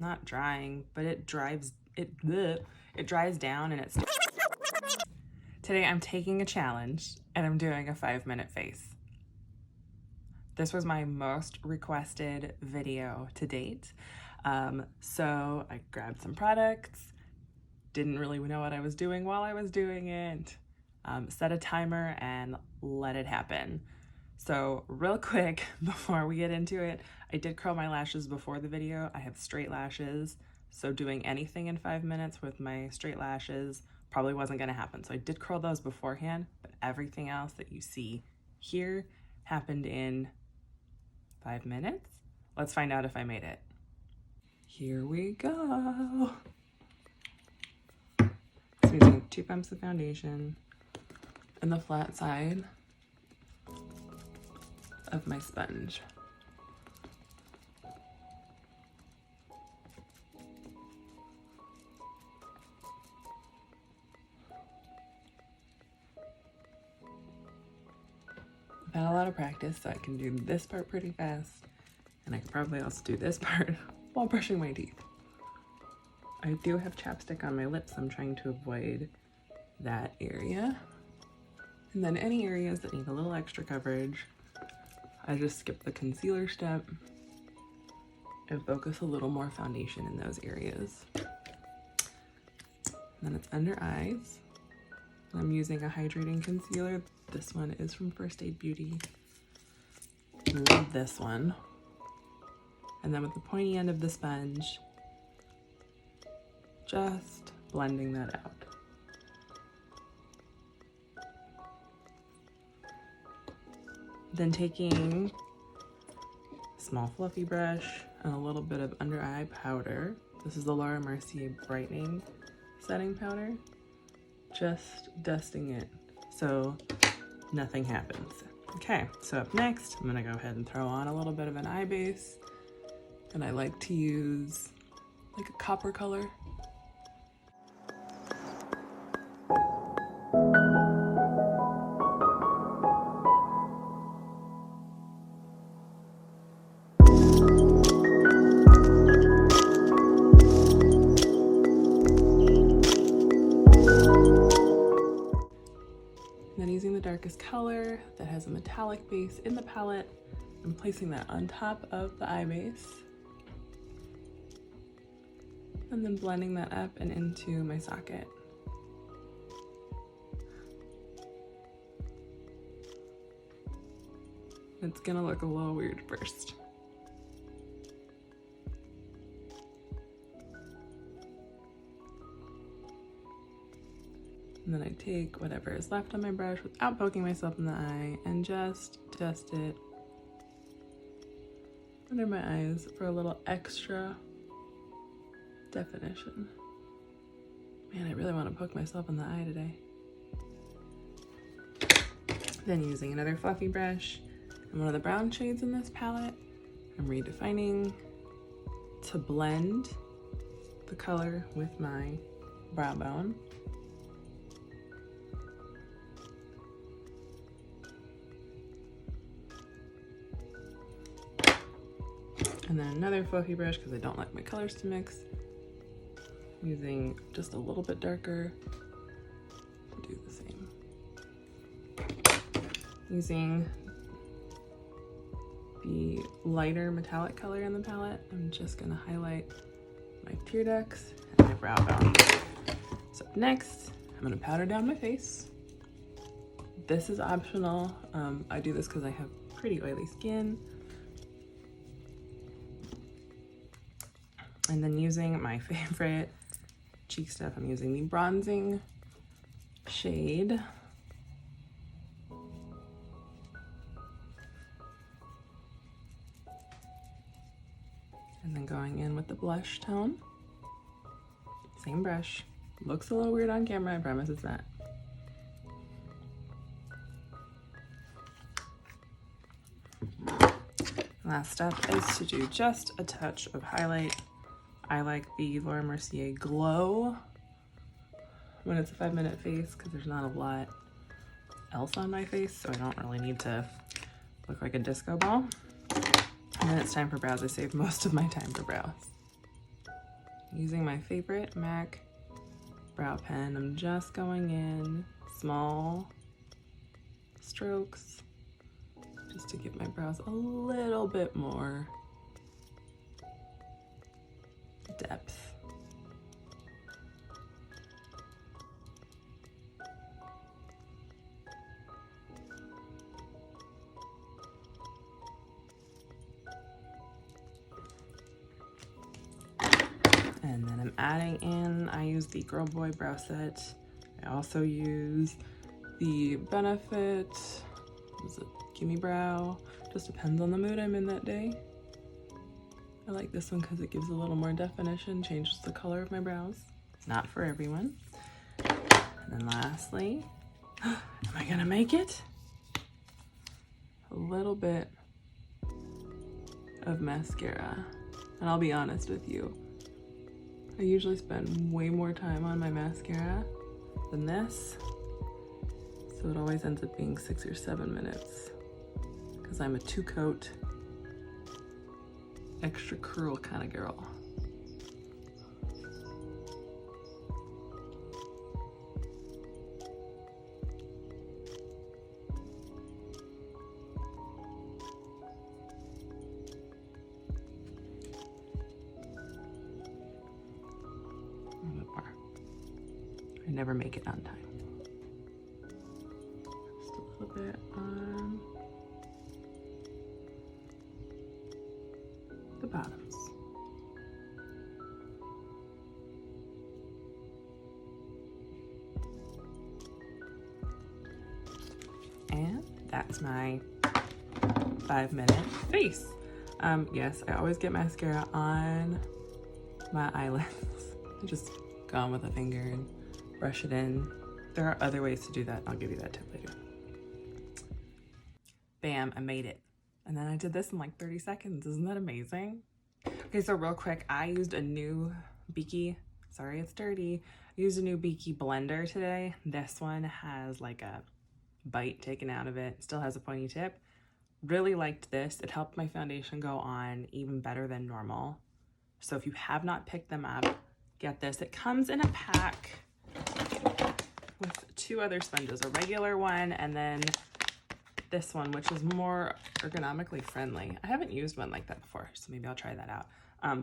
not drying, but it dries down and it's... Today I'm taking a challenge and I'm doing a 5-minute face. This was my most requested video to date. So I grabbed some products, didn't really know what I was doing while I was doing it, set a timer and let it happen. So real quick, before we get into it, I did curl my lashes before the video. I have straight lashes, so doing anything in 5 minutes with my straight lashes probably wasn't gonna happen. So I did curl those beforehand, but everything else that you see here happened in 5 minutes. Let's find out if I made it. Here we go. So I'm using 2 pumps of foundation and the flat side of my sponge. I've had a lot of practice, so I can do this part pretty fast, and I can probably also do this part while brushing my teeth. I do have chapstick on my lips, so I'm trying to avoid that area. And then any areas that need a little extra coverage, I just skip the concealer step and focus a little more foundation in those areas. And then it's under eyes. I'm using a hydrating concealer. This one is from First Aid Beauty. Love this one. And then with the pointy end of the sponge, just blending that out. Then taking a small fluffy brush and a little bit of under eye powder. This is the Laura Mercier Brightening Setting Powder. Just dusting it so nothing happens. Okay, so up next, I'm gonna go ahead and throw on a little bit of an eye base. And I like to use like a copper color. Then using the darkest color that has a metallic base in the palette, I'm placing that on top of the eye base. And then blending that up and into my socket. It's gonna look a little weird first. And then I take whatever is left on my brush without poking myself in the eye and just dust it under my eyes for a little extra definition. Man, I really want to poke myself in the eye today. Then using another fluffy brush and one of the brown shades in this palette, I'm redefining to blend the color with my brow bone. And then another fluffy brush because I don't like my colors to mix. Using just a little bit darker to do the same. Using the lighter metallic color in the palette, I'm just gonna highlight my tear ducts and my brow bone. So next, I'm gonna powder down my face. This is optional. I do this because I have pretty oily skin. And then using my favorite cheek stuff, I'm using the bronzing shade. And then going in with the blush tone. Same brush. Looks a little weird on camera, I promise it's not. Last step is to do just a touch of highlight. I like the Laura Mercier Glow when it's a 5-minute face because there's not a lot else on my face, so I don't really need to look like a disco ball. And then it's time for brows. I save most of my time for brows. using my favorite MAC brow pen, I'm just going in small strokes just to give my brows a little bit more depth. And then I'm adding in, I use the Girl Boy brow set. I also use the Benefit, is it Gimme Brow? Just depends on the mood I'm in that day. I like this one because it gives a little more definition, changes the color of my brows. It's not for everyone. And then lastly, am I gonna make it? A little bit of mascara. And I'll be honest with you, I usually spend way more time on my mascara than this. So it always ends up being 6 or 7 minutes because I'm a 2-coat, extra curl kind of girl. A little bit more. I never make it on time. Just a little bit on the bottoms. And that's my 5-minute face. Yes, I always get mascara on my eyelids. I just go on with a finger and brush it in. There are other ways to do that. I'll give you that tip later. Bam, I made it. And then I did this in like 30 seconds. Isn't that amazing? Okay, so real quick, I used a new Beaky, sorry it's dirty. I used a new Beaky blender today. This one has like a bite taken out of it, still has a pointy tip. Really liked this. It helped my foundation go on even better than normal. So if you have not picked them up, get this. It comes in a pack with 2 other sponges, a regular one and then this one, which is more ergonomically friendly. I haven't used one like that before, so maybe I'll try that out.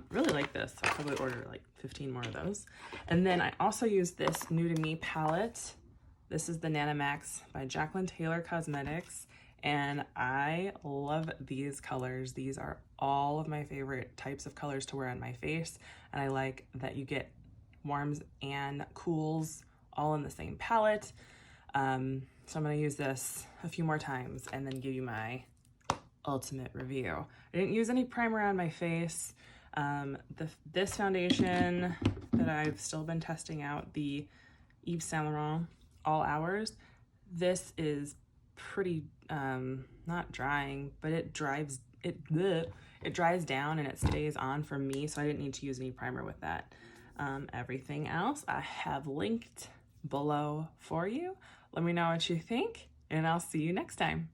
Really like this. I'll probably order like 15 more of those. And then I also use this New to Me palette. This is the Nanomax by Jaclyn Taylor Cosmetics. And I love these colors. These are all of my favorite types of colors to wear on my face. And I like that you get warms and cools all in the same palette. So I'm gonna use this a few more times and then give you my ultimate review. I didn't use any primer on my face. This foundation that I've still been testing out, the Yves Saint Laurent All Hours, this is pretty, not drying, but it dries down and it stays on for me, so I didn't need to use any primer with that. Everything else I have linked below for you. Let me know what you think, and I'll see you next time.